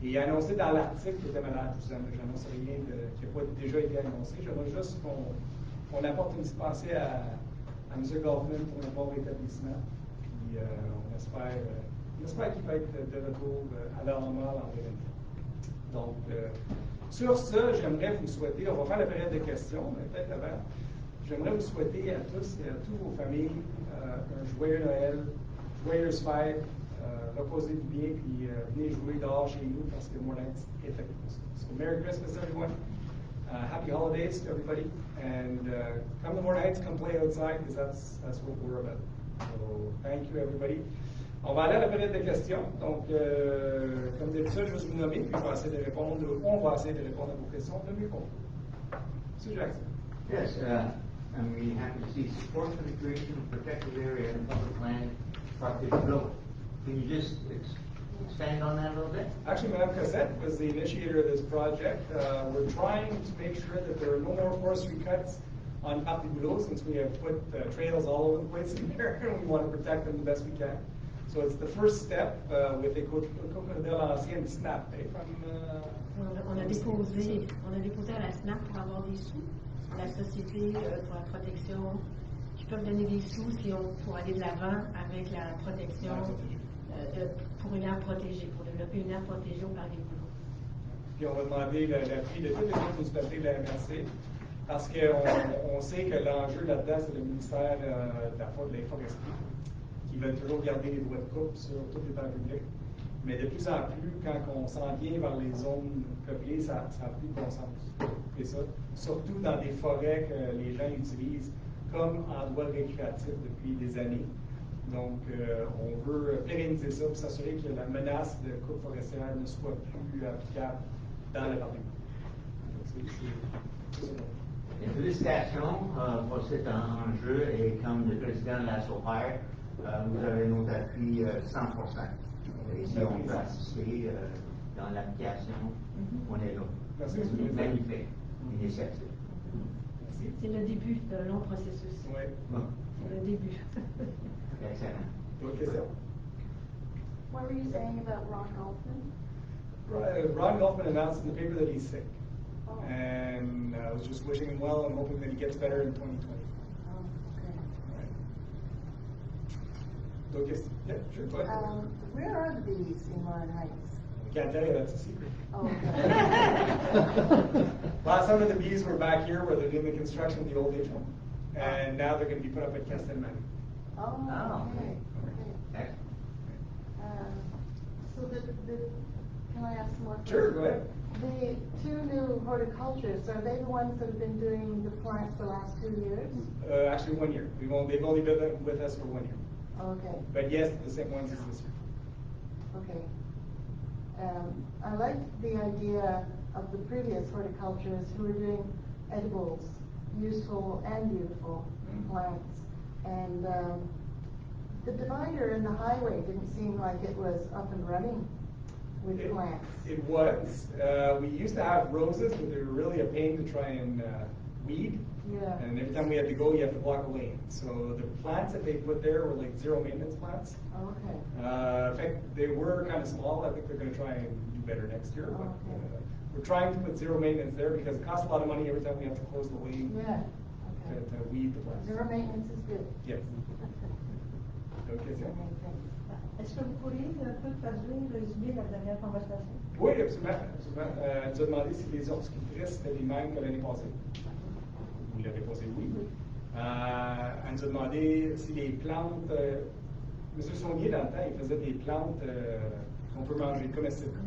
Et il a annoncé dans l'article qu'il était malade. Je n'annonce rien qui n'a pas déjà été annoncé. J'aimerais juste qu'on apporte une petite pensée à M. Golfman pour un bon rétablissement. Puis on espère qu'il va être de retour à la normale en 2020. Donc, sur ce, j'aimerais vous souhaiter, on va faire la période de questions, mais peut-être avant, j'aimerais vous souhaiter à tous et à toutes vos familles un joyeux Noël, joyeuse fête, reposez-vous bien, puis venez jouer dehors chez nous parce que Mornay est fait pour ça. So, Merry Christmas, everyone. Happy holidays to everybody, and come to Mornay, come play outside, because that's what we're about. So, thank you, everybody. On va aller à la période de questions. Donc, comme d'habitude, je vais vous nommer, puis on va essayer de répondre à vos questions le mieux qu'on peut. M. Jackson. Yes, I'm really happy to see support for the creation of protected area and public land project below. Can you just expand on that a little bit? Actually, Mme Cossette was the initiator of this project. We're trying to make sure that there are no more forestry cuts on Parc des Bouleaux, since we have put trails all over the place in there, and we want to protect them the best we can. So it's the first step with the Crocodile Ancien SNAP. On a déposé à la SNAP pour avoir des sous. La Société pour la protection, qui peuvent donner des sous pour aller de l'avant avec la protection pour une aire protégée, pour développer une aire protégée au Parc des Bouleaux. Puis on va demander l'appui de toutes les autres municipalités de la MRC, parce qu'on sait que l'enjeu là-dedans, c'est le ministère de la Foresterie, qui veulent toujours garder les droits de coupe sur tous les terres publics. Mais de plus en plus, quand on s'en vient vers les zones peuplées, ça n'a plus de bon sens. C'est ça. Surtout dans des forêts que les gens utilisent comme endroits récréatifs depuis des années. Donc, on veut pérenniser ça pour s'assurer que la menace de coupe forestière ne soit plus applicable dans la partie. C'est ça. Félicitations pour cet enjeu et comme le président de la SOPAR, vous avez notre appui 100%. Et si on peut assister dans l'application, on est là. Merci. C'est une magnifique initiative. Merci. C'est le début d'un long processus. Oui. Bon. C'est le début. Excellent. D'autres questions? What were you saying about Ron Golfman? Ron Golfman announced in the paper that he's sick. Oh. And I was just wishing him well and hoping that he gets better in 2020. Oh, okay. Right. D'autres questions? Yeah, sure, go ahead. Where are the bees in Lauren Heights? I can't tell you, that's a secret. Oh, okay. Well, some of the bees were back here where they're doing the construction of the old age home. And now they're going to be put up at Castelman. Oh, okay. Excellent. So can I ask some more questions? Sure, go ahead. The two new horticulturists, are they the ones that have been doing the plants the last 2 years? Actually, 1 year. They've only been with us for 1 year. Okay, But yes, the same ones as this year. okay. I liked the idea of the previous horticulturists who were doing edibles, useful and beautiful plants. And the divider in the highway didn't seem like it was up and running with plants. It was. We used to have roses, but they were really a pain to try and weed. Yeah. And every time we had to go, you have to block a lane. So the plants that they put there were like zero maintenance plants. Okay. In fact, they were kind of small. I think they're going to try and do better next year. But Okay. we're trying to put zero maintenance there because it costs a lot of money every time we have to close the lane Yeah. to, Okay. to weed the plants. Zero maintenance is good. Yes. D'autres questions? Est-ce que vous pourriez un peu traduire, résumer la dernière conversation? Oui, absolument. absolument. Elle nous a demandé si les horticultrices étaient les mêmes que l'année passée. Vous l'avez posé oui. Elle nous a demandé si les plantes. M. Saunier, dans le temps, il faisait des plantes qu'on peut manger comestibles.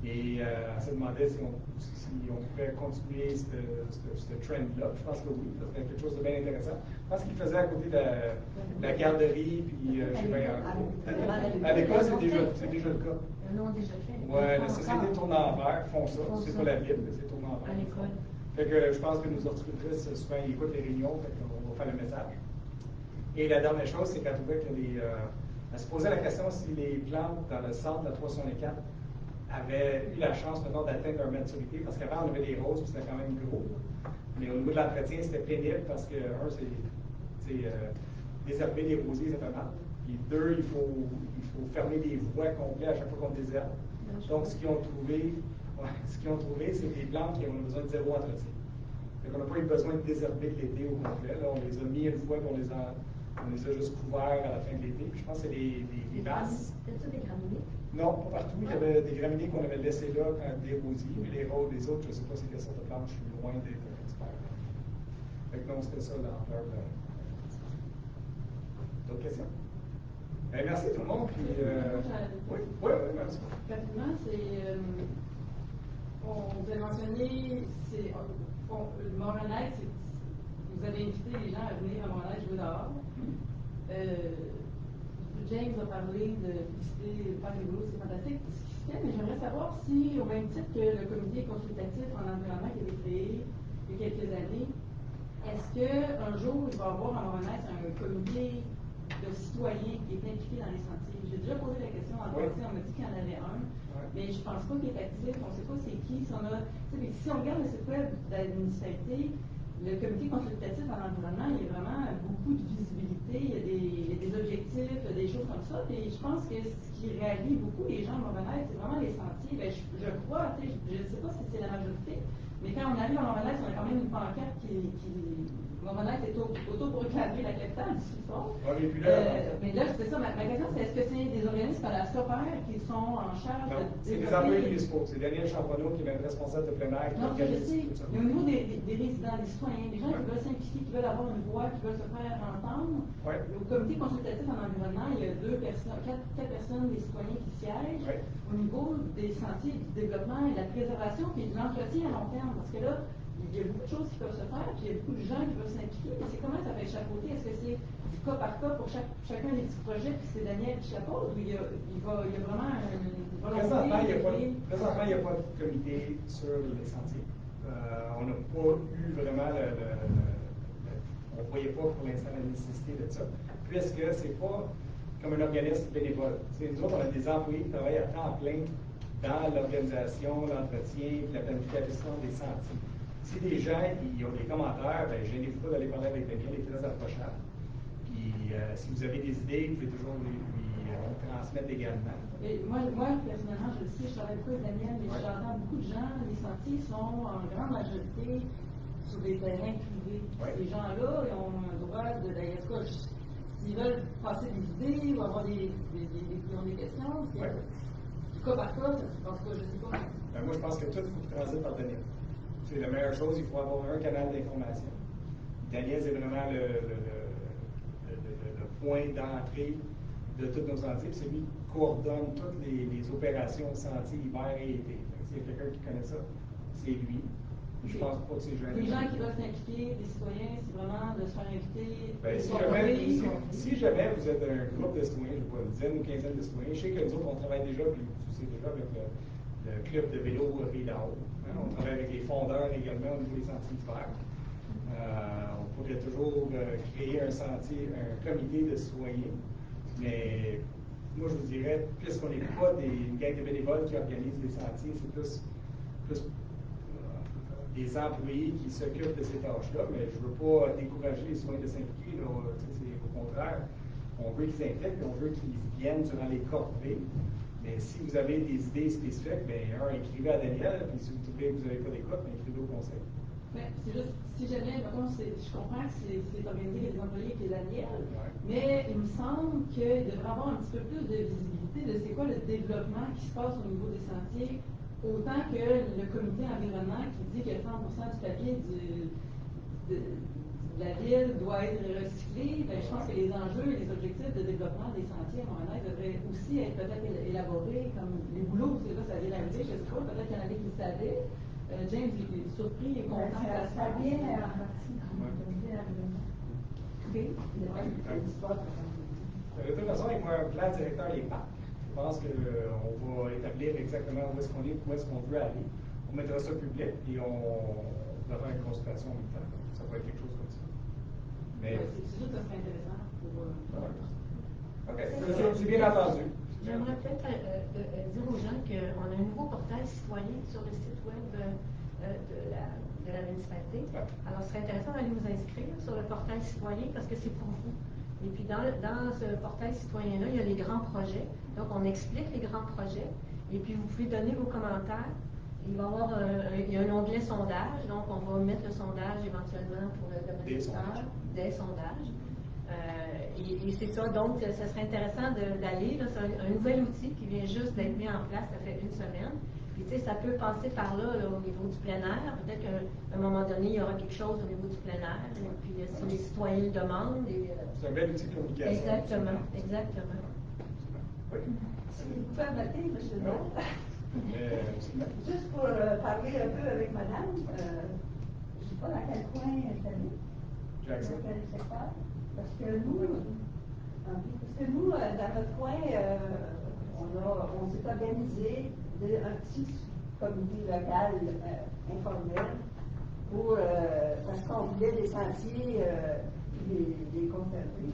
Et elle se demandait si on pouvait continuer ce trend-là. Je pense que oui, ça serait quelque chose de bien intéressant. Je pense qu'il faisait à côté de la garderie, puis je sais pas. À l'école, c'est déjà le cas. Ils l'ont déjà fait. Oui, la Société Tournant Vert font ça. C'est pas la Bible, mais c'est Tournant Vert. À l'école. Fait que je pense que nos horticultrices, souvent, ils écoutent les réunions, fait qu'on va faire le message. Et la dernière chose, c'est qu'elle trouvait que elle se posait la question si les plantes dans le centre de la 304 avaient eu la chance maintenant d'atteindre leur maturité, parce qu'avant, on avait des roses, puis c'était quand même gros. Mais au niveau de l'entretien, c'était pénible parce que, un, c'est désherber les rosiers, ça fait mal. Puis deux, il faut fermer des voies complètes à chaque fois qu'on désherbe. Donc, ce qu'ils ont trouvé, c'est des plantes qui ont besoin de zéro entretien. Donc, on n'a pas eu besoin de désherber l'été au complet. Là, on les a mis une fois, on les a juste couverts à la fin de l'été. Puis je pense que c'est des masses. C'était-tu des graminées? Non, pas partout. Il y avait des graminées qu'on avait laissées là, des rosiers, mais les autres, je ne sais pas c'est quelle sorte de plante, je suis loin d'être expert. Fait que non, c'était ça l'ampleur de. D'autres questions? Ben, merci tout le monde. Puis, oui, merci. Rapidement, on vous a mentionné, le Montréal, vous avez invité les gens à venir à Montréal jouer dehors. James a parlé de visiter le parc des Boulots, c'est fantastique, ce qu'il fait, mais j'aimerais savoir si, au même titre que le comité consultatif en environnement qui a été créé il y a quelques années, est-ce qu'un jour, il va y avoir à Montréal un comité de citoyens qui est impliqué dans les sentiers? J'ai déjà posé la question en passé, on m'a dit qu'il y en avait un, mais je ne pense pas qu'il est actif, on ne sait pas c'est qui. Si on regarde le site web de la municipalité, le comité consultatif en environnement, il y a vraiment beaucoup de visibilité, il y a des objectifs, des choses comme ça. Et je pense que ce qui rallie beaucoup les gens à Montréal, c'est vraiment les sentiers. Ben, je crois, je ne sais pas si c'est la majorité, mais quand on arrive à Montréal, on a quand même une pancarte qui Montréal est autoproclamé la capitale du ski-sport. Mais là, c'est ça. Ma question, c'est est-ce que c'est des organismes comme la SCOPER qui sont en charge non, de. C'est des employés municipaux. C'est Daniel Champonneau qui est même responsable de plein air. Non, je sais. Mais au niveau des résidents, des citoyens, des gens qui veulent s'impliquer, qui veulent avoir une voix, qui veulent se faire entendre, au comité consultatif en environnement, il y a quatre personnes, des citoyens qui siègent. Au niveau des sentiers du développement et de la préservation, puis de l'entretien à long terme. Parce que là, il y a beaucoup de choses qui peuvent se faire, puis il y a beaucoup de gens qui peuvent s'impliquer, mais c'est comment ça va être chapeauté? Est-ce que c'est du cas par cas pour chacun des petits projets, puis c'est Daniel qui chapeaute, ou il y a vraiment une volonté? Présentement, il n'y a pas de comité sur les sentiers. On n'a pas eu vraiment on ne voyait pas pour l'instant la nécessité de ça, puisque c'est pas comme un organisme bénévole. Nous autres, on a des employés qui travaillent à temps plein dans l'organisation, l'entretien, la planification des sentiers. Si des gens ils ont des commentaires, ben, gênez-vous pas d'aller parler avec Daniel, il est très approchable. Puis si vous avez des idées, vous pouvez toujours lui transmettre également. Et moi, personnellement, je le sais, je travaille beaucoup avec Daniel, mais j'entends beaucoup de gens, les sentiers sont en grande majorité sur des terrains privés. Ces gens-là, ils ont un droit s'ils veulent passer des idées ou avoir des questions, du cas par cas, en tout cas, je ne sais pas. Ben, moi, je pense que tout il faut qu'il transite par Daniel. C'est la meilleure chose, il faut avoir un canal d'information. Daniel, c'est vraiment le point d'entrée de tous nos sentiers. C'est lui qui coordonne toutes les opérations sentiers hiver et été. S'il y a quelqu'un qui connaît ça, c'est lui. Je pense pas que c'est gênant. Les gens qui veulent s'impliquer, des citoyens, c'est vraiment de se faire inviter. Ben, si jamais vous êtes un groupe de citoyens, je sais pas, une dizaine ou quinzaine de citoyens, je sais que nous autres, on travaille déjà, puis tu sais déjà, avec le club de vélo Rive d'en haut. On travaille avec les fondeurs également au niveau des sentiers d'hiver. On pourrait toujours créer un sentier, un comité de citoyens, mais moi je vous dirais, puisqu'on n'est pas une gang de bénévoles qui organise des sentiers, c'est plus des employés qui s'occupent de ces tâches-là, mais je ne veux pas décourager les citoyens de s'impliquer. Au contraire, on veut qu'ils s'impliquent, on veut qu'ils viennent durant les corvées. Mais si vous avez des idées spécifiques, bien, écrivez à Daniel, puis si vous trouvez que vous n'avez pas d'écoute, bien, écrivez au conseil. Mais c'est juste, si jamais, mettons, je comprends que c'est organisé avec des employés avec les Daniel, mais il me semble qu'il devrait avoir un petit peu plus de visibilité de c'est quoi le développement qui se passe au niveau des sentiers, autant que le comité environnement qui dit que 100% du papier de la ville doit être recyclé. Ben, je pense que les enjeux et les objectifs de développement des sentiers à Montréal devraient aussi être peut-être élaborés, comme les boulots, c'est là, ça vient d'arriver, je ne sais pas, peut-être qu'il y en avait qui le savaient. James est surpris et content. Ça vient en partie dans le comité environnement. Oui. De toute façon, il faut un plan directeur des parcs. Je pense qu'on va établir exactement où est-ce qu'on est, où est-ce qu'on veut aller. On mettra ça public et on va faire une consultation en même temps. Ça va être quelque chose comme ça. Mais... C'est sûr que ça serait intéressant pour... OK. C'est bien entendu. J'aimerais peut-être dire aux gens qu'on a un nouveau portail citoyen sur le site web de la municipalité. Ouais. Alors, ce serait intéressant d'aller vous inscrire sur le portail citoyen parce que c'est pour vous. Et puis, dans ce portail citoyen-là, il y a les grands projets. Donc, on explique les grands projets. Et puis, vous pouvez donner vos commentaires. Il va y avoir il y a un onglet sondage. Donc, on va mettre le sondage éventuellement pour le domaine des sondages. Et c'est ça, donc ça serait intéressant d'aller, c'est un nouvel outil qui vient juste d'être mis en place, ça fait une semaine. Puis tu sais, ça peut passer par là, au niveau du plein air, peut-être qu'à un moment donné, il y aura quelque chose au niveau du plein air, et puis si les citoyens le demandent. C'est un bel outil de communication. Exactement, exactement. Oui. Si vous pouvez arrêter, M. Maire. Juste pour parler un peu avec madame, je ne sais pas dans quel coin elle habite, Jackson. dans quel secteur. Parce que nous, dans notre coin, on s'est organisé un petit comité local informel parce qu'on voulait des sentiers des conserver.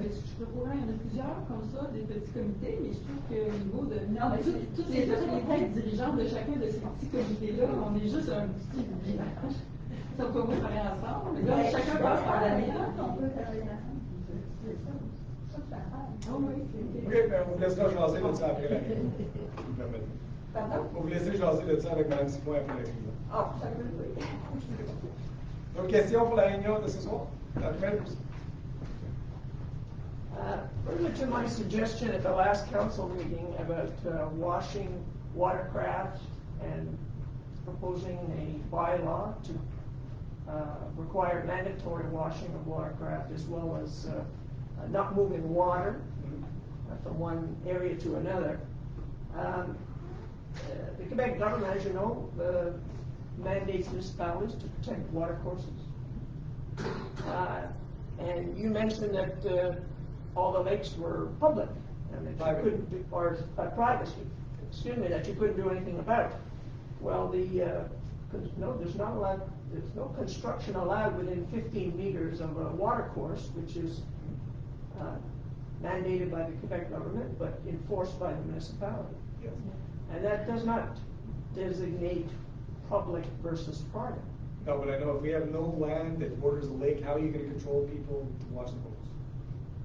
Je peux trouver, il y en a plusieurs comme ça, des petits comités, mais je trouve qu'au niveau de... Non, mais toutes les têtes dirigeantes de chacun de ces petits comités-là, on est juste un petit village. Ça peut pas travailler ensemble, mais là, chacun passe par la ville. On peut travailler ensemble. C'est ça que ça fait. Ah oui, OK, ben, on vous laissera jaser de ça après la réunion. Pardon? On vous laisser jaser de ça avec Mme Simon après la réunion. Ah, ça peut oui. D'autres questions pour la réunion de ce soir? Further to my suggestion at the last council meeting about washing watercraft and proposing a bylaw to require mandatory washing of watercraft as well as not moving water from one area to another. The Quebec government, as you know, mandates municipalities to protect watercourses. And you mentioned that all the lakes were public and that you couldn't do, or privacy, excuse me, that you couldn't do anything about. Well, no, there's no construction allowed within 15 meters of a watercourse, which is mandated by the Quebec government, but enforced by the municipality. Yes. And that does not designate public versus private. No, but I know if we have no land that borders the lake, how are you going to control people to watch the boats?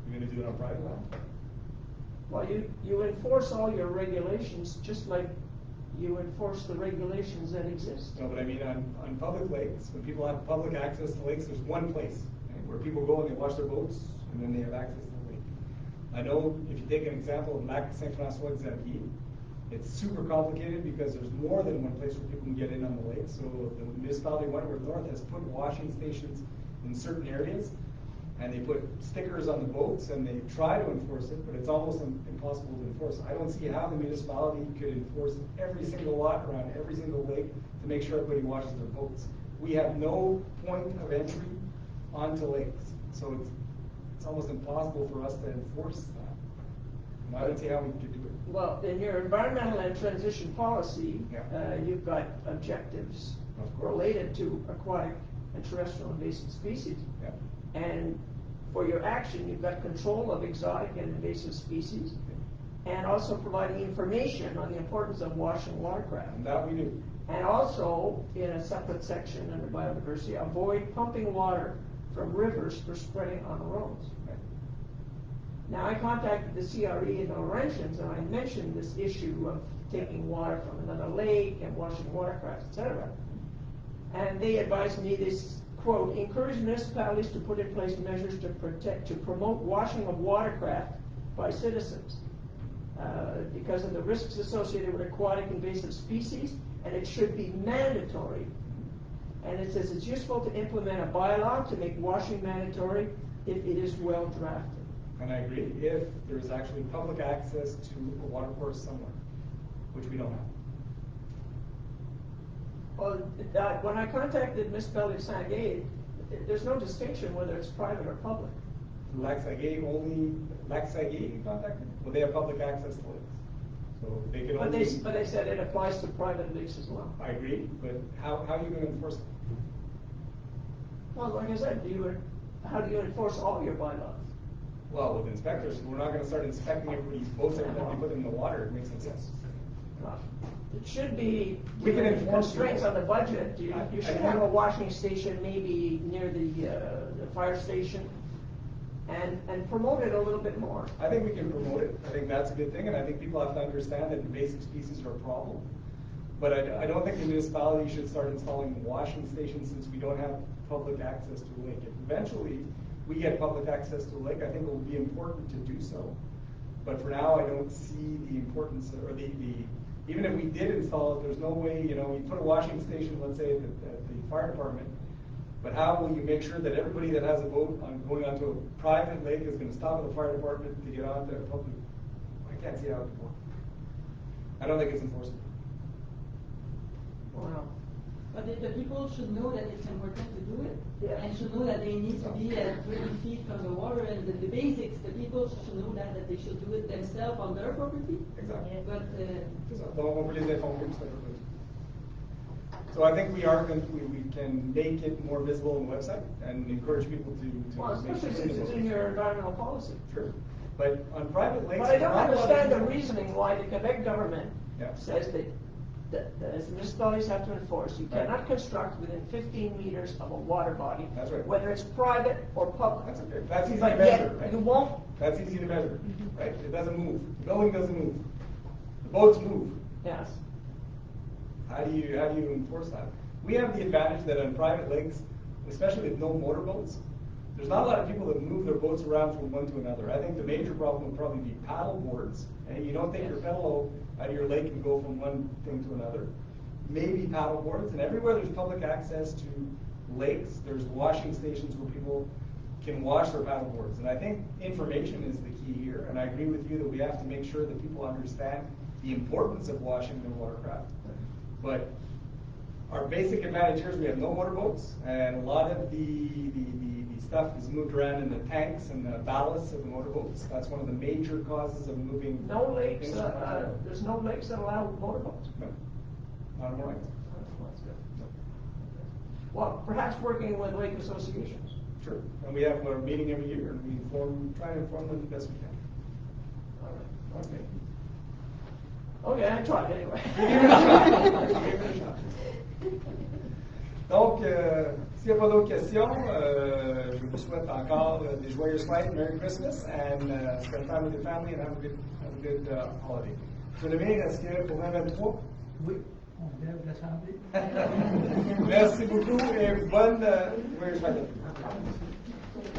You're going to do it on private land? Well, you enforce all your regulations just like you enforce the regulations that exist. No, but I mean on public lakes, when people have public access to lakes, there's one place where people go and they wash their boats and then they have access to the lake. I know if you take an example of Lac Saint-François-de-Xavier, it's super complicated because there's more than one place where people can get in on the lake. So the municipality of Wentworth North has put washing stations in certain areas, and they put stickers on the boats, and they try to enforce it, but it's almost impossible to enforce. I don't see how the municipality could enforce every single lot around every single lake to make sure everybody washes their boats. we have no point of entry onto lakes. So it's almost impossible for us to enforce that. And I don't see how we could do it. Well, in your environmental and transition policy, Yeah. You've got objectives Of course. related to aquatic and terrestrial invasive species. Yeah. And for your action, you've got control of exotic and invasive species, and also providing information on the importance of washing watercraft. And that we do. And also, in a separate section under biodiversity, avoid pumping water from rivers for spreading on the roads. Right. Now, I contacted the CRE in the Laurentians, and I mentioned this issue of taking water from another lake and washing watercraft, etc. And they advised me this, quote, encourage municipalities to put in place measures to promote washing of watercraft by citizens because of the risks associated with aquatic invasive species, and it should be mandatory. And it says it's useful to implement a bylaw to make washing mandatory if it is well drafted. And I agree, if there's actually public access to a water course somewhere, which we don't have. Well, when I contacted Municipality of Saint-Gay, there's no distinction whether it's private or public. Lac Saguet only, Lac Saguet you contacted? Well, they have public access to lakes. So they can But only. they said it applies to private lakes as well. I agree, but how are you going to enforce it? Well, like I said, how do you enforce all your bylaws? Well, with inspectors, we're not going to start inspecting everybody's boats every time they put them in the water. It makes no sense. It should be, We can given enforce constraints it. on the budget, you I should think- have a washing station maybe near the fire station and promote it a little bit more. I think we can promote it. I think that's a good thing, and I think people have to understand that invasive species are a problem. But I don't think the municipality should start installing washing stations since we don't have public access to a lake. If eventually we get public access to a lake, I think it will be important to do so. But for now, I don't see the importance, or even if we did install it, there's no way, we put a washing station, let's say, at the fire department, but how will you make sure that everybody that has a boat going onto a private lake is going to stop at the fire department to get onto a public? I can't see how it would work. I don't think it's enforceable. Well, But the people should know that it's important to do it, Yeah. and should know that they need to be at 30 feet from the water, and the basics, the people should know that they should do it themselves on their property. Exactly. But, C'est ça. Donc, on peut les informer tout à fait. So I think we can make it more visible on the website and encourage people to well, make especially sure since they it's know. in your environmental policy. Sure. But on private lakes. But I don't not a lot of understand the people- reasoning why the Quebec government Yeah. says that as municipalities have to enforce, you Right. cannot construct within 15 meters of a water body. That's right. Whether it's private or public. That's okay. That's easy to But measure, yet, right? you won't, That's easy to measure, right? It doesn't move. The building doesn't move. The boats move. yes. How do you enforce that? We have the advantage that on private lakes, especially with no motorboats, there's not a lot of people that move their boats around from one to another. I think the major problem would probably be paddle boards, and you don't take your pedal out of your lake and go from one thing to another. Maybe paddle boards, and everywhere there's public access to lakes, there's washing stations where people can wash their paddle boards. And I think information is the key here, and I agree with you that we have to make sure that people understand the importance of washing their watercraft. But our basic advantage here is we have no motorboats, and a lot of the stuff is moved around in the tanks and the ballasts of the motorboats. That's one of the major causes of moving. No lakes, things around. there's no lakes that allow motorboats. No, not in Orleans. That's good. Well, perhaps working with lake associations. Sure, and we have our meeting every year, and we try to inform them the best we can. All right. Okay. Okay, I tried anyway. Donc, s'il n'y a pas d'autres questions, je vous souhaite encore des joyeuses fêtes, Merry Christmas, and spend time with your family and have a good holiday. Philomène, est-ce que pour 2023? Oui, on lève l'Assemblée. Merci beaucoup et bonne joyeuse fête.